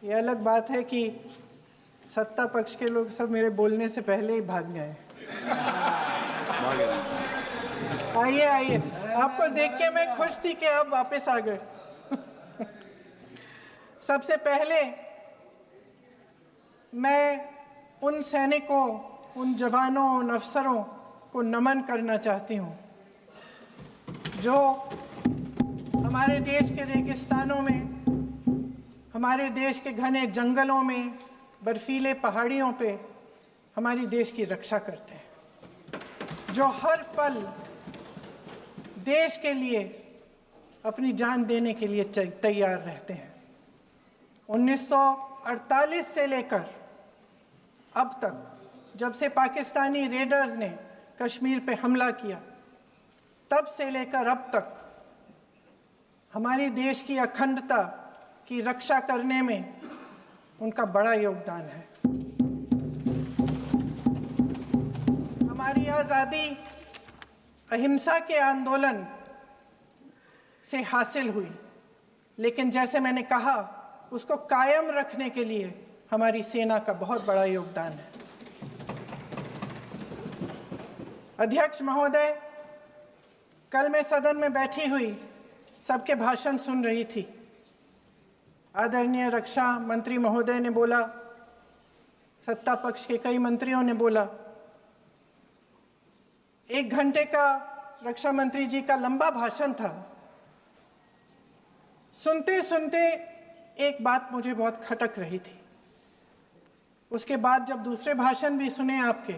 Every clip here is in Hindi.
ये अलग बात है कि सत्ता पक्ष के लोग सब मेरे बोलने से पहले ही भाग गए। आइए आइए, आपको देख के मैं खुश थी कि आप वापस आ गए। सबसे पहले मैं उन सैनिकों, उन जवानों, उन अफसरों को नमन करना चाहती हूँ जो हमारे देश के रेगिस्तानों में, हमारे देश के घने जंगलों में, बर्फीले पहाड़ियों पे हमारी देश की रक्षा करते हैं, जो हर पल देश के लिए अपनी जान देने के लिए तैयार रहते हैं। 1948 से लेकर अब तक, जब से पाकिस्तानी रेडर्स ने कश्मीर पे हमला किया, तब से लेकर अब तक हमारे देश की अखंडता की रक्षा करने में उनका बड़ा योगदान है। हमारी आज़ादी अहिंसा के आंदोलन से हासिल हुई, लेकिन जैसे मैंने कहा, उसको कायम रखने के लिए हमारी सेना का बहुत बड़ा योगदान है। अध्यक्ष महोदय, कल मैं सदन में बैठी हुई सबके भाषण सुन रही थी। आदरणीय रक्षा मंत्री महोदय ने बोला, सत्ता पक्ष के कई मंत्रियों ने बोला। 1 घंटे का रक्षा मंत्री जी का लंबा भाषण था। सुनते सुनते एक बात मुझे बहुत खटक रही थी। उसके बाद जब दूसरे भाषण भी सुने आपके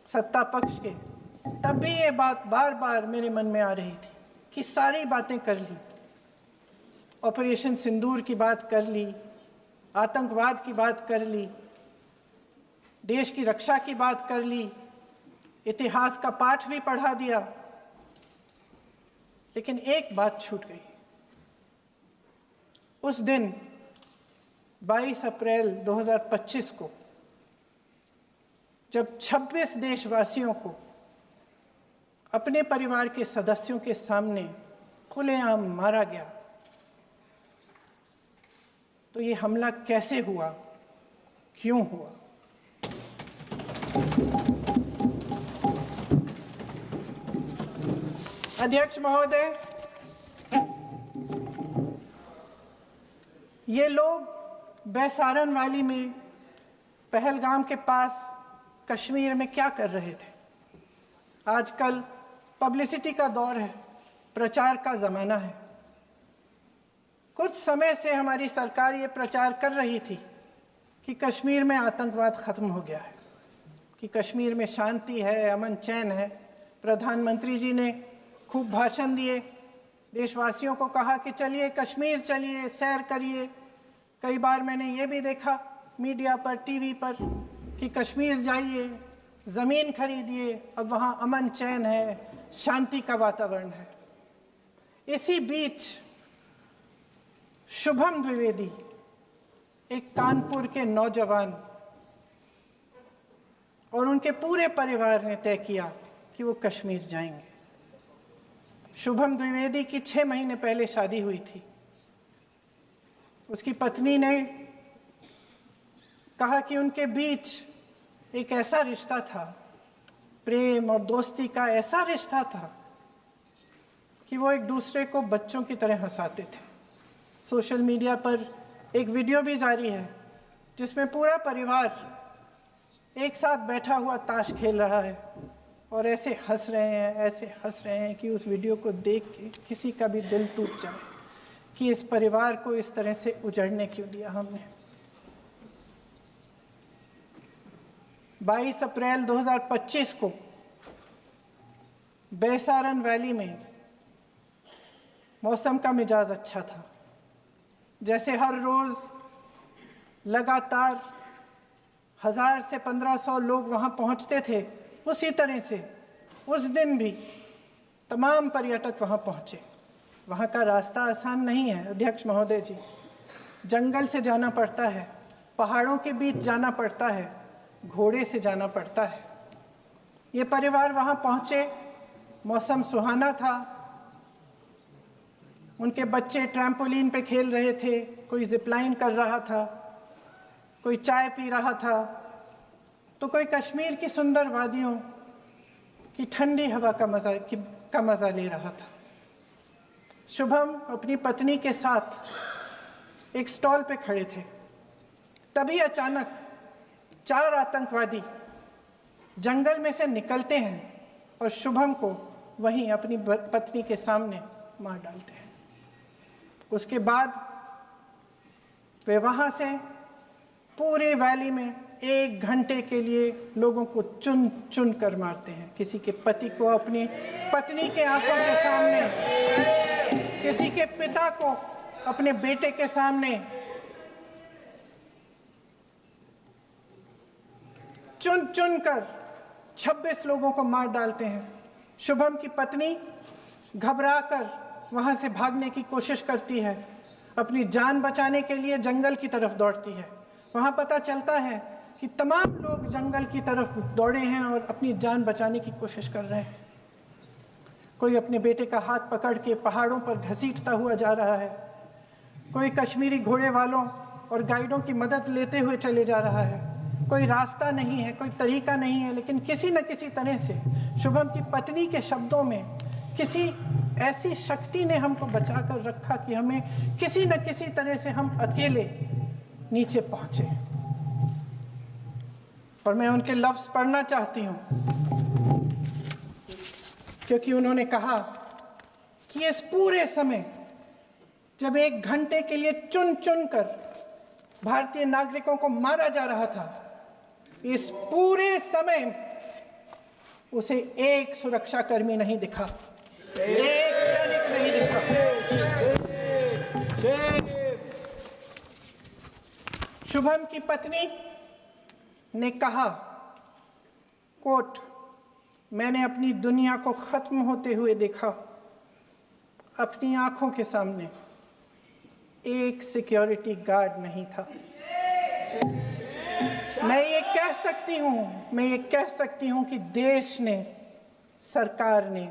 सत्ता पक्ष के, तब भी ये बात बार बार मेरे मन में आ रही थी कि सारी बातें कर ली, ऑपरेशन सिंदूर की बात कर ली, आतंकवाद की बात कर ली, देश की रक्षा की बात कर ली, इतिहास का पाठ भी पढ़ा दिया, लेकिन एक बात छूट गई। उस दिन 22 अप्रैल 2025 को जब 26 देशवासियों को अपने परिवार के सदस्यों के सामने खुलेआम मारा गया, तो ये हमला कैसे हुआ, क्यों हुआ? अध्यक्ष महोदय, ये लोग बैसारन वैली में, पहलगाम के पास कश्मीर में क्या कर रहे थे? आजकल पब्लिसिटी का दौर है, प्रचार का ज़माना है। कुछ समय से हमारी सरकार ये प्रचार कर रही थी कि कश्मीर में आतंकवाद ख़त्म हो गया है, कि कश्मीर में शांति है, अमन चैन है। प्रधानमंत्री जी ने खूब भाषण दिए, देशवासियों को कहा कि चलिए कश्मीर चलिए, सैर करिए। कई बार मैंने ये भी देखा मीडिया पर, टीवी पर, कि कश्मीर जाइए, ज़मीन खरीदिए, अब वहाँ अमन चैन है, शांति का वातावरण है। इसी बीच शुभम द्विवेदी, एक कानपुर के नौजवान, और उनके पूरे परिवार ने तय किया कि वो कश्मीर जाएंगे। शुभम द्विवेदी की 6 महीने पहले शादी हुई थी। उसकी पत्नी ने कहा कि उनके बीच एक ऐसा रिश्ता था, प्रेम और दोस्ती का ऐसा रिश्ता था कि वो एक दूसरे को बच्चों की तरह हंसाते थे। सोशल मीडिया पर एक वीडियो भी जारी है जिसमें पूरा परिवार एक साथ बैठा हुआ ताश खेल रहा है और ऐसे हंस रहे हैं, ऐसे हंस रहे हैं कि उस वीडियो को देख के किसी का भी दिल टूट जाए कि इस परिवार को इस तरह से उजड़ने क्यों दिया हमने। 22 अप्रैल 2025 को बैसारन वैली में मौसम का मिजाज अच्छा था। जैसे हर रोज़ लगातार 1000 से 1500 लोग वहाँ पहुँचते थे, उसी तरह से उस दिन भी तमाम पर्यटक वहाँ पहुँचे। वहाँ का रास्ता आसान नहीं है अध्यक्ष महोदय जी, जंगल से जाना पड़ता है, पहाड़ों के बीच जाना पड़ता है, घोड़े से जाना पड़ता है। ये परिवार वहाँ पहुँचे, मौसम सुहाना था, उनके बच्चे ट्रैम्पोलिन पे खेल रहे थे, कोई जिपलाइन कर रहा था, कोई चाय पी रहा था, तो कोई कश्मीर की सुंदर वादियों की ठंडी हवा का मज़ा ले रहा था। शुभम अपनी पत्नी के साथ एक स्टॉल पे खड़े थे। तभी अचानक 4 आतंकवादी जंगल में से निकलते हैं और शुभम को वहीं अपनी पत्नी के सामने मार डालते हैं। उसके बाद वे वहां से पूरे वैली में 1 घंटे के लिए लोगों को चुन चुन कर मारते हैं। किसी के पति को अपनी पत्नी के आंखों के सामने, किसी के पिता को अपने बेटे के सामने, चुन चुन कर 26 लोगों को मार डालते हैं। शुभम की पत्नी घबराकर वहां से भागने की कोशिश करती है, अपनी जान बचाने के लिए जंगल की तरफ दौड़ती है। वहां पता चलता है कि तमाम लोग जंगल की तरफ दौड़े हैं और अपनी जान बचाने की कोशिश कर रहे हैं। कोई अपने बेटे का हाथ पकड़ के पहाड़ों पर घसीटता हुआ जा रहा है, कोई कश्मीरी घोड़े वालों और गाइडों की मदद लेते हुए चले जा रहा है। कोई रास्ता नहीं है, कोई तरीका नहीं है, लेकिन किसी न किसी तरह से शुभम की पत्नी के शब्दों में किसी ऐसी शक्ति ने हमको बचा कर रखा कि हमें किसी न किसी तरह से हम अकेले नीचे पहुंचे। और मैं उनके लफ्ज पढ़ना चाहती हूं, क्योंकि उन्होंने कहा कि इस पूरे समय जब 1 घंटे के लिए चुन चुन कर भारतीय नागरिकों को मारा जा रहा था, इस पूरे समय उसे एक सुरक्षाकर्मी नहीं दिखा, एक सैनिक नहीं दिखा। शुभम की पत्नी ने कहा, कोट, मैंने अपनी दुनिया को खत्म होते हुए देखा। अपनी आंखों के सामने एक सिक्योरिटी गार्ड नहीं था। मैं ये कह सकती हूं कि देश ने, सरकार ने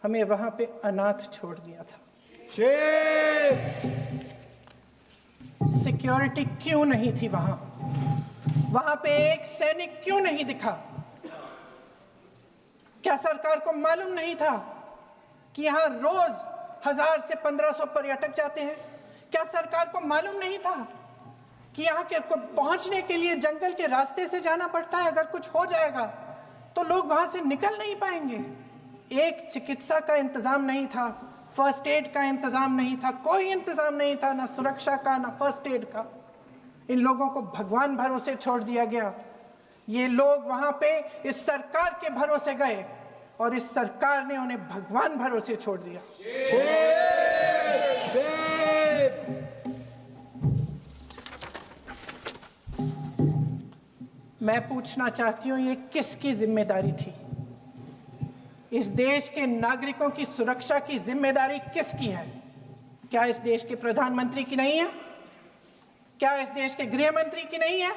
हमें वहां पे अनाथ छोड़ दिया था। सिक्योरिटी क्यों नहीं थी वहां? वहां पे एक सैनिक क्यों नहीं दिखा? क्या सरकार को मालूम नहीं था कि यहां रोज 1000 से 1500 पर्यटक जाते हैं? क्या सरकार को मालूम नहीं था कि यहाँ के पहुंचने के लिए जंगल के रास्ते से जाना पड़ता है? अगर कुछ हो जाएगा तो लोग वहां से निकल नहीं पाएंगे। एक चिकित्सा का इंतजाम नहीं था, फर्स्ट एड का इंतजाम नहीं था, कोई इंतजाम नहीं था, ना सुरक्षा का ना फर्स्ट एड का। इन लोगों को भगवान भरोसे छोड़ दिया गया। ये लोग वहां पे इस सरकार के भरोसे गए और इस सरकार ने उन्हें भगवान भरोसे छोड़ दिया। मैं पूछना चाहती हूं, ये किसकी जिम्मेदारी थी? इस देश के नागरिकों की सुरक्षा की जिम्मेदारी किसकी है? क्या इस देश के प्रधानमंत्री की नहीं है? क्या इस देश के गृह मंत्री की नहीं है?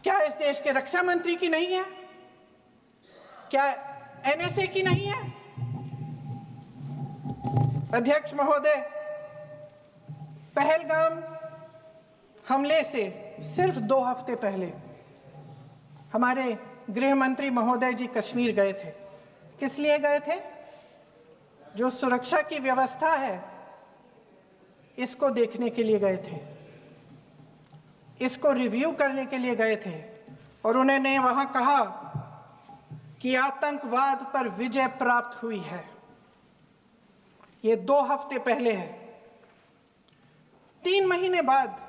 क्या इस देश के रक्षा मंत्री की नहीं है? क्या एनएसए की नहीं है? अध्यक्ष महोदय, पहलगाम हमले से सिर्फ 2 हफ्ते पहले हमारे गृह मंत्री महोदय जी कश्मीर गए थे। किस लिए गए थे? जो सुरक्षा की व्यवस्था है इसको देखने के लिए गए थे, इसको रिव्यू करने के लिए गए थे। और उन्होंने वहां कहा कि आतंकवाद पर विजय प्राप्त हुई है। ये 2 हफ्ते पहले है। 3 महीने बाद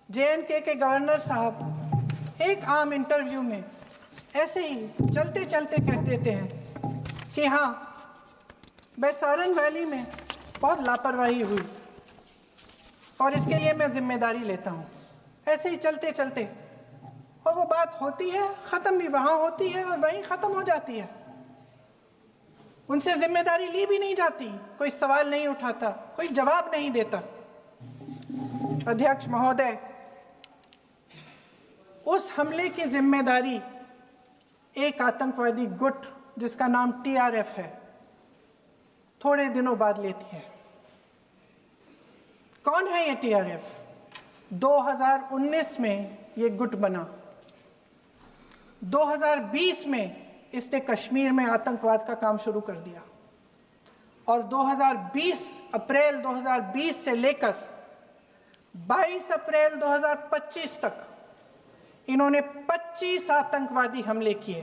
JNK के गवर्नर साहब एक आम इंटरव्यू में ऐसे ही चलते चलते कह देते हैं कि हाँ, बैसारन वैली में बहुत लापरवाही हुई और इसके लिए मैं जिम्मेदारी लेता हूँ। ऐसे ही चलते चलते, और वो बात होती है, खत्म भी वहां होती है और वहीं खत्म हो जाती है। उनसे जिम्मेदारी ली भी नहीं जाती, कोई सवाल नहीं उठाता, कोई जवाब नहीं देता। अध्यक्ष महोदय, उस हमले की जिम्मेदारी एक आतंकवादी गुट जिसका नाम TRF है, थोड़े दिनों बाद लेती है। कौन है ये टीआरएफ? 2019 में ये गुट बना, 2020 में इसने कश्मीर में आतंकवाद का काम शुरू कर दिया और अप्रैल 2020 से लेकर 22 अप्रैल 2025 तक इन्होंने 25 आतंकवादी हमले किए।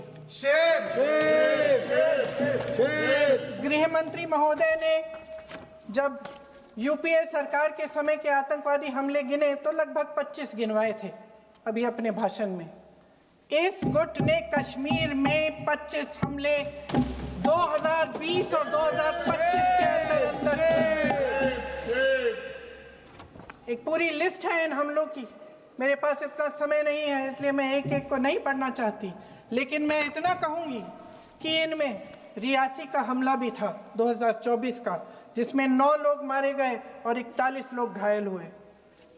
गृह मंत्री महोदय ने जब यूपीए सरकार के समय के आतंकवादी हमले गिने तो लगभग 25 गिनवाए थे अभी अपने भाषण में। इस गुट ने कश्मीर में 25 हमले 2020 और 2025 के अंदर एक पूरी लिस्ट है इन हमलों की। मेरे पास इतना समय नहीं है इसलिए मैं एक एक को नहीं पढ़ना चाहती, लेकिन मैं इतना कहूंगी कि इनमें रियासी का हमला भी था 2024 का, जिसमें 9 लोग मारे गए और 41 लोग घायल हुए।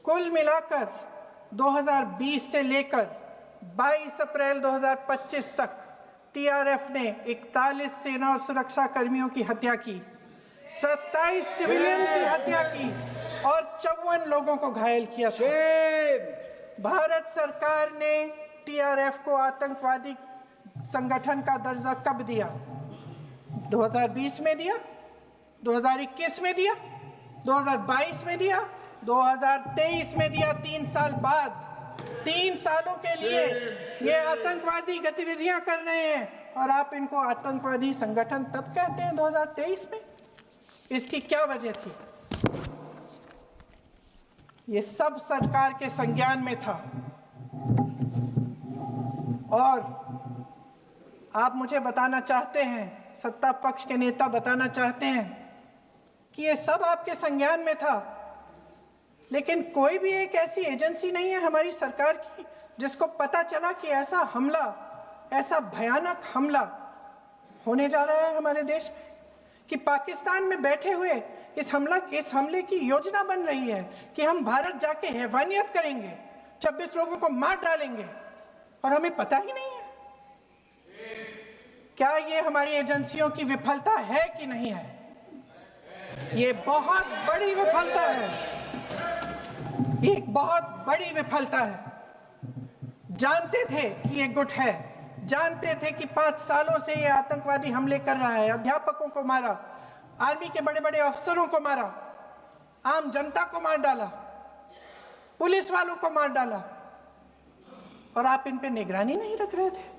कुल मिलाकर 2020 से लेकर 22 अप्रैल 2025 तक टीआरएफ ने 41 सेना और सुरक्षा कर्मियों की हत्या की, 27 सिविलियन की हत्या की और 54 लोगों को घायल किया था। भारत सरकार ने टीआरएफ को आतंकवादी संगठन का दर्जा कब दिया? 2020 में दिया, 2021 में दिया, 2022 में दिया, 2023 में दिया। 3 साल बाद, 3 सालों के लिए ये आतंकवादी गतिविधियां कर रहे हैं और आप इनको आतंकवादी संगठन तब कहते हैं 2023 में? इसकी क्या वजह थी? ये सब सरकार के संज्ञान में था और आप मुझे बताना चाहते हैं, सत्ता पक्ष के नेता बताना चाहते हैं कि ये सब आपके संज्ञान में था, लेकिन कोई भी एक ऐसी एजेंसी नहीं है हमारी सरकार की जिसको पता चला कि ऐसा हमला, ऐसा भयानक हमला होने जा रहा है हमारे देश में, कि पाकिस्तान में बैठे हुए इस हमले की योजना बन रही है कि हम भारत जाके हैवानियत करेंगे, 26 लोगों को मार डालेंगे और हमें पता ही नहीं है। क्या ये हमारी एजेंसियों की विफलता है कि नहीं है? ये बहुत बड़ी विफलता है, ये एक बहुत बड़ी विफलता है। जानते थे कि ये गुट है, जानते थे कि 5 सालों से ये आतंकवादी हमले कर रहा है, अध्यापकों को मारा, आर्मी के बड़े बड़े अफसरों को मारा, आम जनता को मार डाला, पुलिस वालों को मार डाला, और आप इन पे निगरानी नहीं रख रहे थे।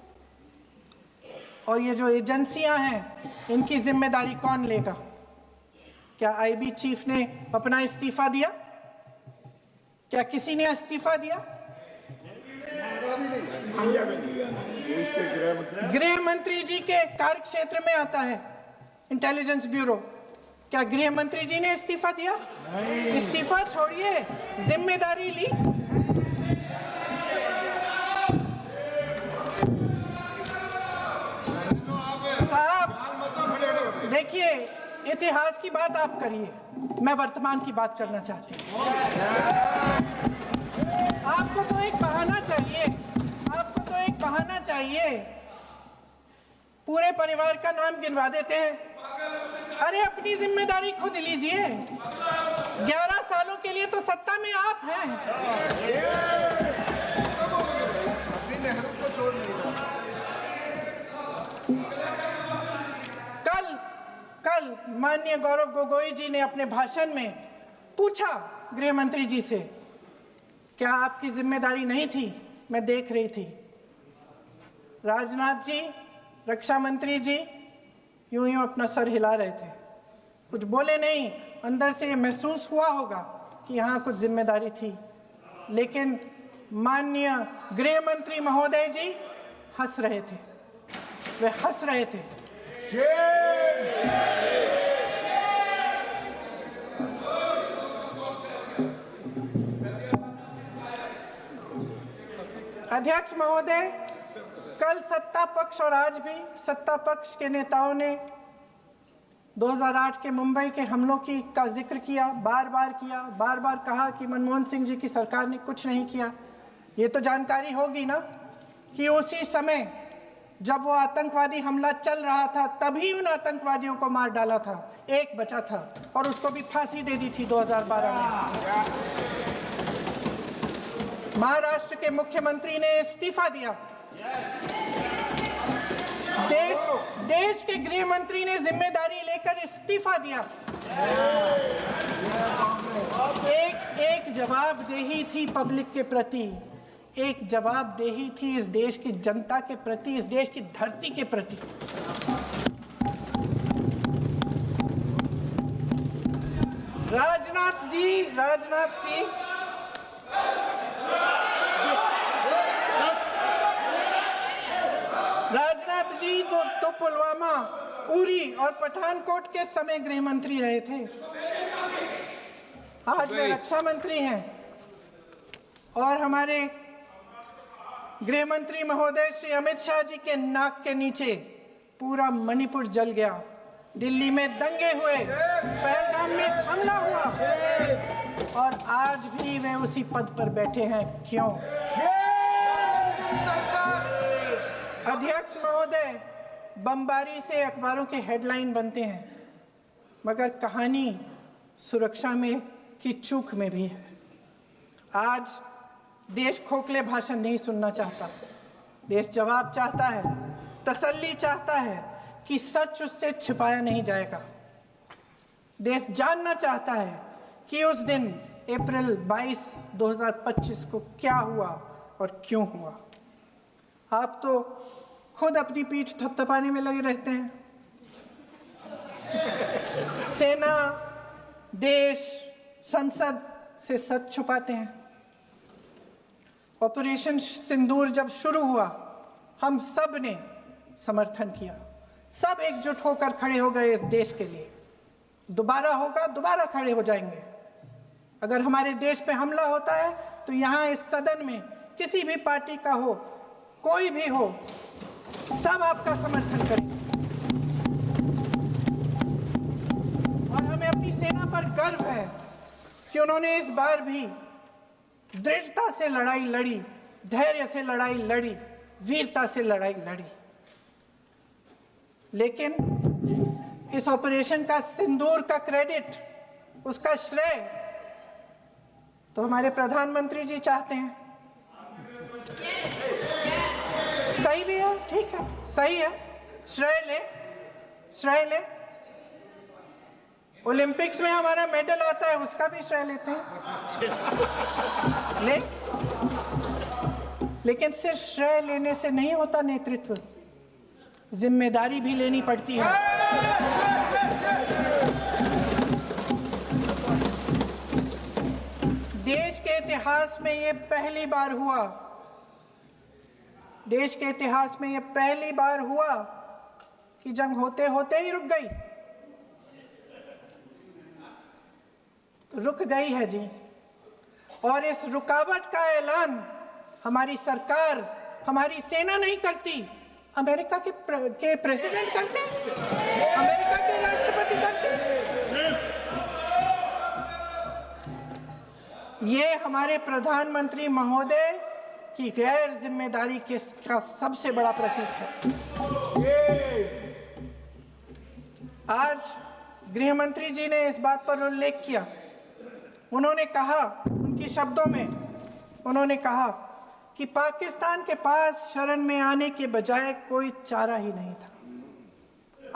और ये जो एजेंसियां हैं इनकी जिम्मेदारी कौन लेगा? क्या आईबी चीफ ने अपना इस्तीफा दिया? क्या किसी ने इस्तीफा दिया? गृह मंत्री जी के कार्य क्षेत्र में आता है इंटेलिजेंस ब्यूरो। क्या गृह मंत्री जी ने इस्तीफा दिया? इस्तीफा छोड़िए, जिम्मेदारी ली। साहब देखिए, इतिहास की बात आप करिए, मैं वर्तमान की बात करना चाहती हूँ। आपको तो एक बहाना चाहिए, आपको तो एक बहाना चाहिए। पूरे परिवार का नाम गिनवा देते हैं। अरे अपनी जिम्मेदारी खुद लीजिए। 11 सालों के लिए तो सत्ता में आप हैं। नेहरू को छोड़ नहीं रहा। कल माननीय गौरव गोगोई जी ने अपने भाषण में पूछा गृह मंत्री जी से, क्या आपकी जिम्मेदारी नहीं थी? मैं देख रही थी। राजनाथ जी, रक्षा मंत्री जी यूं यूं अपना सर हिला रहे थे, कुछ बोले नहीं। अंदर से ये महसूस हुआ होगा कि यहाँ कुछ जिम्मेदारी थी, लेकिन माननीय गृह मंत्री महोदय जी हंस रहे थे, वे हंस रहे थे। अध्यक्ष महोदय, कल सत्ता पक्ष और आज भी सत्ता पक्ष के नेताओं ने 2008 के मुंबई के हमलों का जिक्र किया, बार बार कहा कि मनमोहन सिंह जी की सरकार ने कुछ नहीं किया। ये तो जानकारी होगी ना कि उसी समय जब वो आतंकवादी हमला चल रहा था तभी उन आतंकवादियों को मार डाला था, एक बचा था और उसको भी फांसी दे दी थी 2012 में। महाराष्ट्र के मुख्यमंत्री ने इस्तीफा दिया। देश के गृह मंत्री ने जिम्मेदारी लेकर इस्तीफा दिया। एक जवाबदेही थी पब्लिक के प्रति, एक जवाबदेही थी इस देश की जनता के प्रति, इस देश की धरती के प्रति। राजनाथ जी तो पुलवामा, उरी और पठानकोट के समय गृह मंत्री रहे थे। आज वे रक्षा मंत्री हैं और हमारे गृह मंत्री महोदय श्री अमित शाह जी के नाक के नीचे पूरा मणिपुर जल गया, दिल्ली में दंगे हुए, पहलगाम में हमला हुआ और आज भी वे उसी पद पर बैठे हैं। क्यों? अध्यक्ष महोदय, बमबारी से अखबारों के हेडलाइन बनते हैं, मगर कहानी सुरक्षा में की चूक में भी है। आज देश खोखले भाषण नहीं सुनना चाहता, देश जवाब चाहता है, तसल्ली चाहता है कि सच उससे छिपाया नहीं जाएगा। देश जानना चाहता है कि उस दिन अप्रैल 22, 2025 को क्या हुआ और क्यों हुआ। आप तो खुद अपनी पीठ थपथपाने में लगे रहते हैं। सेना, देश, संसद से सच छुपाते हैं। ऑपरेशन सिंदूर जब शुरू हुआ, हम सब ने समर्थन किया, सब एकजुट होकर खड़े हो गए इस देश के लिए। दोबारा होगा, दोबारा खड़े हो जाएंगे। अगर हमारे देश पे हमला होता है तो यहाँ इस सदन में किसी भी पार्टी का हो, कोई भी हो, सब आपका समर्थन करेंगे। और हमें अपनी सेना पर गर्व है कि उन्होंने इस बार भी दृढ़ता से लड़ाई लड़ी, धैर्य से लड़ाई लड़ी, वीरता से लड़ाई लड़ी। लेकिन इस ऑपरेशन का सिंदूर का क्रेडिट, उसका श्रेय तो हमारे प्रधानमंत्री जी चाहते हैं। सही भी है, ठीक है, सही है, श्रेय ले। ओलंपिक्स में हमारा मेडल आता है, उसका भी श्रेय लेते हैं, लेकिन सिर्फ श्रेय लेने से नहीं होता नेतृत्व, जिम्मेदारी भी लेनी पड़ती है। देश के इतिहास में ये पहली बार हुआ, देश के इतिहास में ये पहली बार हुआ कि जंग होते होते ही रुक गई। रुक गई है जी, और इस रुकावट का ऐलान हमारी सरकार, हमारी सेना नहीं करती, अमेरिका के प्रेसिडेंट करते हैं, अमेरिका के राष्ट्रपति करते हैं। ये हमारे प्रधानमंत्री महोदय की गैर जिम्मेदारी का सबसे बड़ा प्रतीक है। आज गृह मंत्री जी ने इस बात पर उल्लेख किया। उन्होंने कहा, उनके शब्दों में उन्होंने कहा कि पाकिस्तान के पास शरण में आने के बजाय कोई चारा ही नहीं था।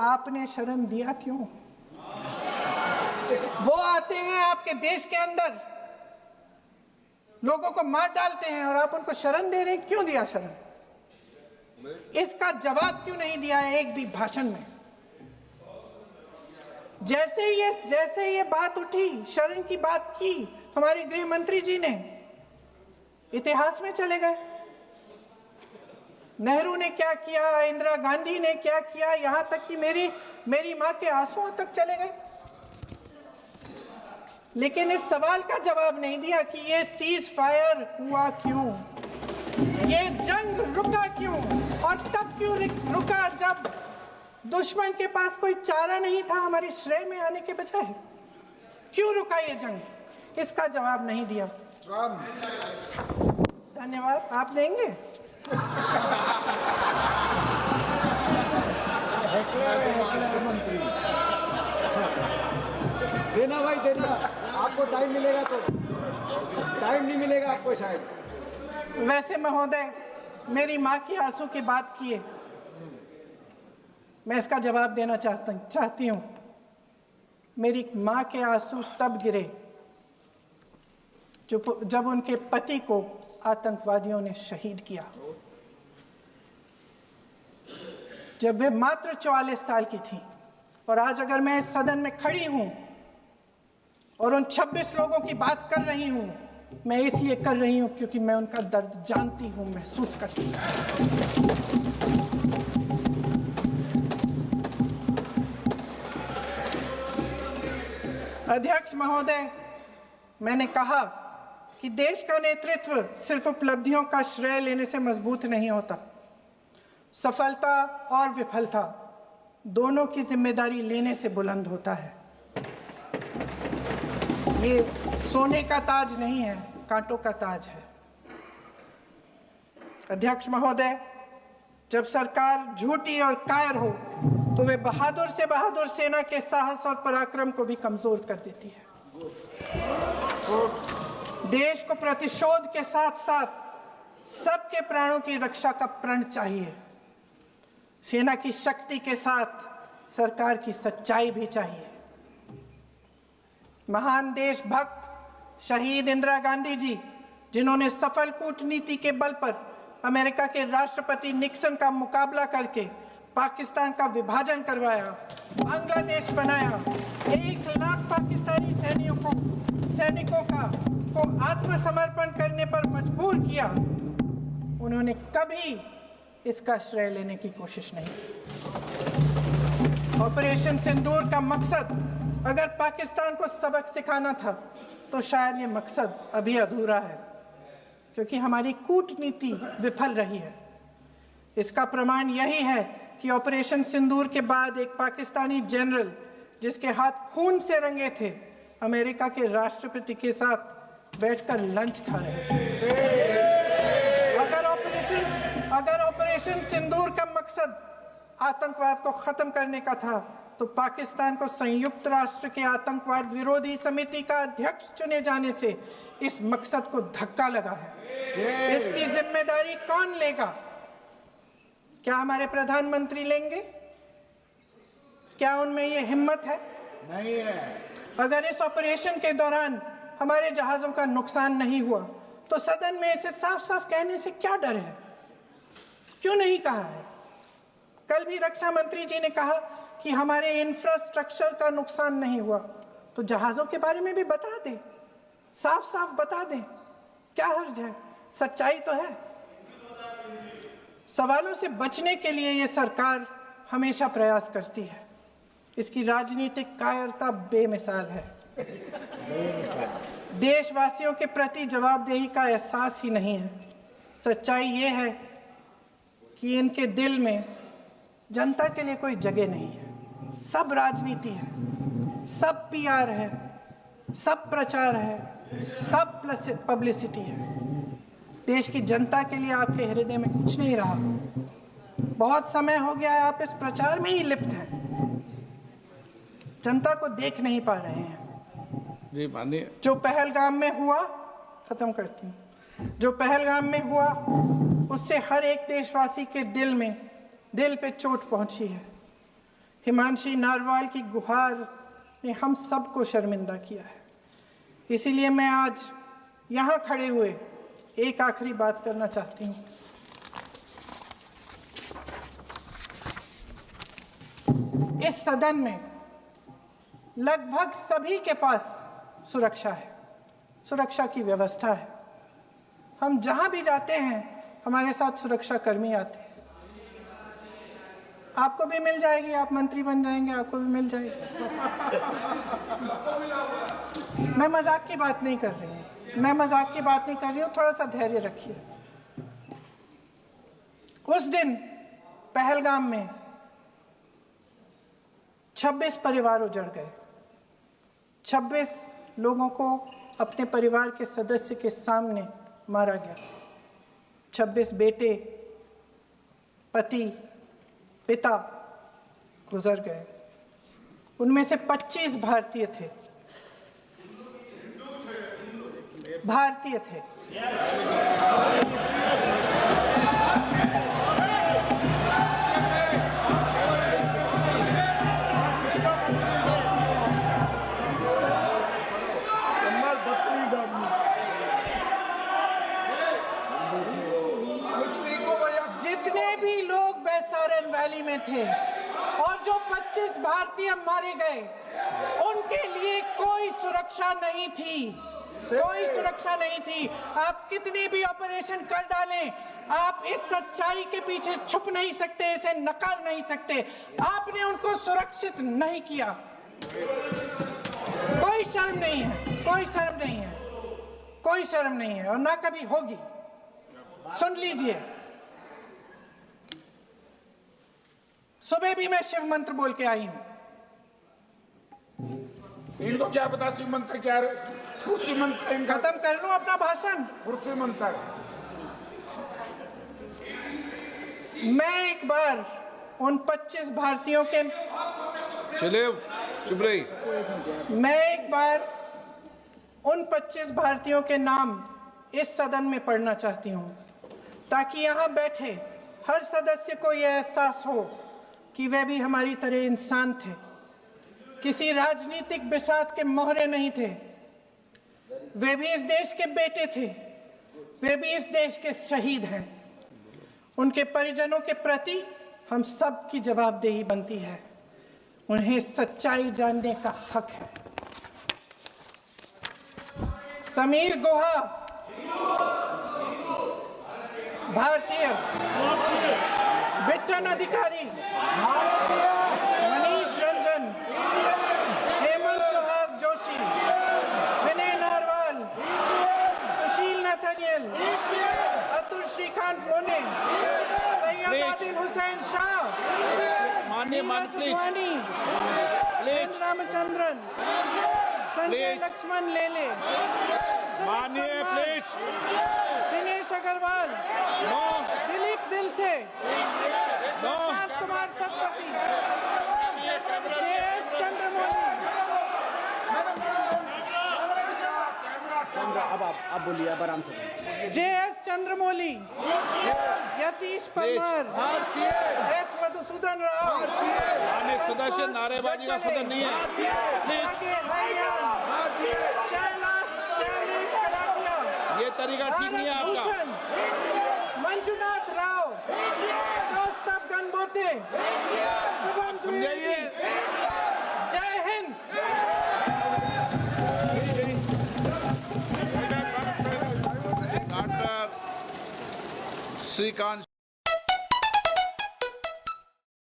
आपने शरण दिया क्यों? वो आते हैं आपके देश के अंदर, लोगों को मार डालते हैं और आप उनको शरण दे रहे हैं। क्यों दिया शरण? इसका जवाब क्यों नहीं दिया एक भी भाषण में? जैसे ये बात उठी, शरण की बात की, हमारे गृह मंत्री जी ने इतिहास में चले गए। नेहरू ने क्या किया, इंदिरा गांधी ने क्या किया, यहां तक कि मेरी मां के आंसुओं तक चले गए। लेकिन इस सवाल का जवाब नहीं दिया कि ये सीज फायर हुआ क्यों, ये जंग रुका क्यों, और तब क्यों रुका जब दुश्मन के पास कोई चारा नहीं था हमारे श्रेय में आने के बजाय। क्यों रुका ये जंग? इसका जवाब नहीं दिया। धन्यवाद। आप देंगे? मंत्री देना भाई देना, आपको टाइम मिलेगा तो, टाइम नहीं मिलेगा आपको शायद। वैसे महोदय, मेरी माँ की आंसू की बात किए, मैं इसका जवाब देना चाहती हूँ। मेरी माँ के आंसू तब गिरे जब उनके पति को आतंकवादियों ने शहीद किया, जब वे मात्र 44 साल की थी। और आज अगर मैं इस सदन में खड़ी हूं और उन 26 लोगों की बात कर रही हूं, मैं इसलिए कर रही हूं क्योंकि मैं उनका दर्द जानती हूं, महसूस करती हूं। अध्यक्ष महोदय, मैंने कहा कि देश का नेतृत्व सिर्फ उपलब्धियों का श्रेय लेने से मजबूत नहीं होता। सफलता और विफलता दोनों की जिम्मेदारी लेने से बुलंद होता है। ये सोने का ताज नहीं है, कांटों का ताज है। अध्यक्ष महोदय, जब सरकार झूठी और कायर हो तो वे बहादुर से बहादुर सेना के साहस और पराक्रम को भी कमजोर कर देती है। देश को प्रतिशोध के साथ साथ सबके प्राणों की रक्षा का प्रण चाहिए। सेना की शक्ति के साथ सरकार की सच्चाई भी चाहिए। महान देशभक्त शहीद इंदिरा गांधी जी, जिन्होंने सफल कूटनीति के बल पर अमेरिका के राष्ट्रपति निक्सन का मुकाबला करके पाकिस्तान का विभाजन करवाया, बांग्लादेश बनाया, 1 लाख पाकिस्तानी सैनिकों को आत्मसमर्पण करने पर मजबूर किया, उन्होंने कभी इसका श्रेय लेने की कोशिश नहीं की। ऑपरेशन सिंदूर का मकसद अगर पाकिस्तान को सबक सिखाना था तो शायद ये मकसद अभी अधूरा है, क्योंकि हमारी कूटनीति विफल रही है। इसका प्रमाण यही है कि ऑपरेशन सिंदूर के बाद एक पाकिस्तानी जनरल, जिसके हाथ खून से रंगे थे, अमेरिका के राष्ट्रपति के साथ बैठकर लंच खा रहे थे। अगर ऑपरेशन सिंदूर का मकसद आतंकवाद को खत्म करने का था तो पाकिस्तान को संयुक्त राष्ट्र के आतंकवाद विरोधी समिति का अध्यक्ष चुने जाने से इस मकसद को धक्का लगा है। इसकी जिम्मेदारी कौन लेगा? क्या हमारे प्रधानमंत्री लेंगे? क्या उनमें ये हिम्मत है? नहीं है। अगर इस ऑपरेशन के दौरान हमारे जहाजों का नुकसान नहीं हुआ तो सदन में इसे साफ साफ कहने से क्या डर है? क्यों नहीं कहा है? कल भी रक्षा मंत्री जी ने कहा कि हमारे इंफ्रास्ट्रक्चर का नुकसान नहीं हुआ, तो जहाजों के बारे में भी बता दें, साफ साफ बता दें, क्या हर्ज है? सच्चाई तो है। सवालों से बचने के लिए ये सरकार हमेशा प्रयास करती है। इसकी राजनीतिक कायरता बेमिसाल है। देशवासियों के प्रति जवाबदेही का एहसास ही नहीं है। सच्चाई ये है कि इनके दिल में जनता के लिए कोई जगह नहीं है। सब राजनीति है, सब पीआर है, सब प्रचार है, सब पब्लिसिटी है। देश की जनता के लिए आपके हृदय में कुछ नहीं रहा। बहुत समय हो गया है आप इस प्रचार में ही लिप्त हैं, जनता को देख नहीं पा रहे हैं। जी मानिए। जो पहलगाम में हुआ, खत्म करती हूँ, जो पहलगाम में हुआ उससे हर एक देशवासी के दिल पे चोट पहुंची है। हिमांशी नारवाल की गुहार ने हम सबको शर्मिंदा किया है। इसीलिए मैं आज यहाँ खड़े हुए एक आखिरी बात करना चाहती हूँ। इस सदन में लगभग सभी के पास सुरक्षा है, सुरक्षा की व्यवस्था है। हम जहां भी जाते हैं हमारे साथ सुरक्षा कर्मी आते हैं। आपको भी मिल जाएगी, आप मंत्री बन जाएंगे, आपको भी मिल जाएगी। मैं मजाक की बात नहीं कर रही हूँ, थोड़ा सा धैर्य रखिए। उस दिन पहलगाम में 26 परिवार उजड़ गए। 26 लोगों को अपने परिवार के सदस्य के सामने मारा गया। 26 बेटे, पति, पिता, गुजर गए। उनमें से 25 भारतीय थे। जितने भी लोग बैसारन वैली में थे और जो 25 भारतीय मारे गए, उनके लिए कोई सुरक्षा नहीं थी, कोई सुरक्षा नहीं थी। आप कितने भी ऑपरेशन कर डालें, आप इस सच्चाई के पीछे छुप नहीं सकते, इसे नकार नहीं सकते। आपने उनको सुरक्षित नहीं किया। कोई शर्म नहीं है, कोई शर्म नहीं है, कोई शर्म नहीं है और ना कभी होगी। सुन लीजिए, सुबह भी मैं शिव मंत्र बोल के आई हूं। इनको क्या पता शिव मंत्र क्या है? शिव मंत्र इनका खत्म कर लूं अपना भाषण। शिव मंत्र। मैं एक बार उन 25 भारतीयों के चुप रही। मैं एक बार उन 25 भारतीयों के नाम इस सदन में पढ़ना चाहती हूं, ताकि यहां बैठे हर सदस्य को यह एहसास हो कि वे भी हमारी तरह इंसान थे, किसी राजनीतिक बिसात के मोहरे नहीं थे। वे भी इस देश के बेटे थे, वे भी इस देश के शहीद हैं। उनके परिजनों के प्रति हम सब की जवाबदेही बनती है। उन्हें सच्चाई जानने का हक है। समीर गुहा भारतीय, बिट्टन अधिकारी, मनीष रंजन, हेमंत सुहास जोशी, विनय नारवाल, सुशील नथनियल, अतुल श्रीकांत पुणे, सैयद आदिल हुसैन शाह, नीरज वानी, रामचंद्रन, संजय लक्ष्मण लेले, मानिए प्लीज। दिनेश अग्रवाल, दिलीप दिल से, कुमार सतपति, JS चंद्रमौली। अब आप बोलिए, अब आराम से बोलिए। JS चंद्रमौली, यतीश परमार, S मधुसूदन राव, माननीय सदस्य, नारेबाजी का सदन नहीं है। शैलेश कलाटिया, ये तरीका ठीक नहीं है आपका। मंजुनाथ राव, कौस्तभ गणबोटे, शुभम द्विवेदी। जय हिंद। डॉक्टर श्रीकांत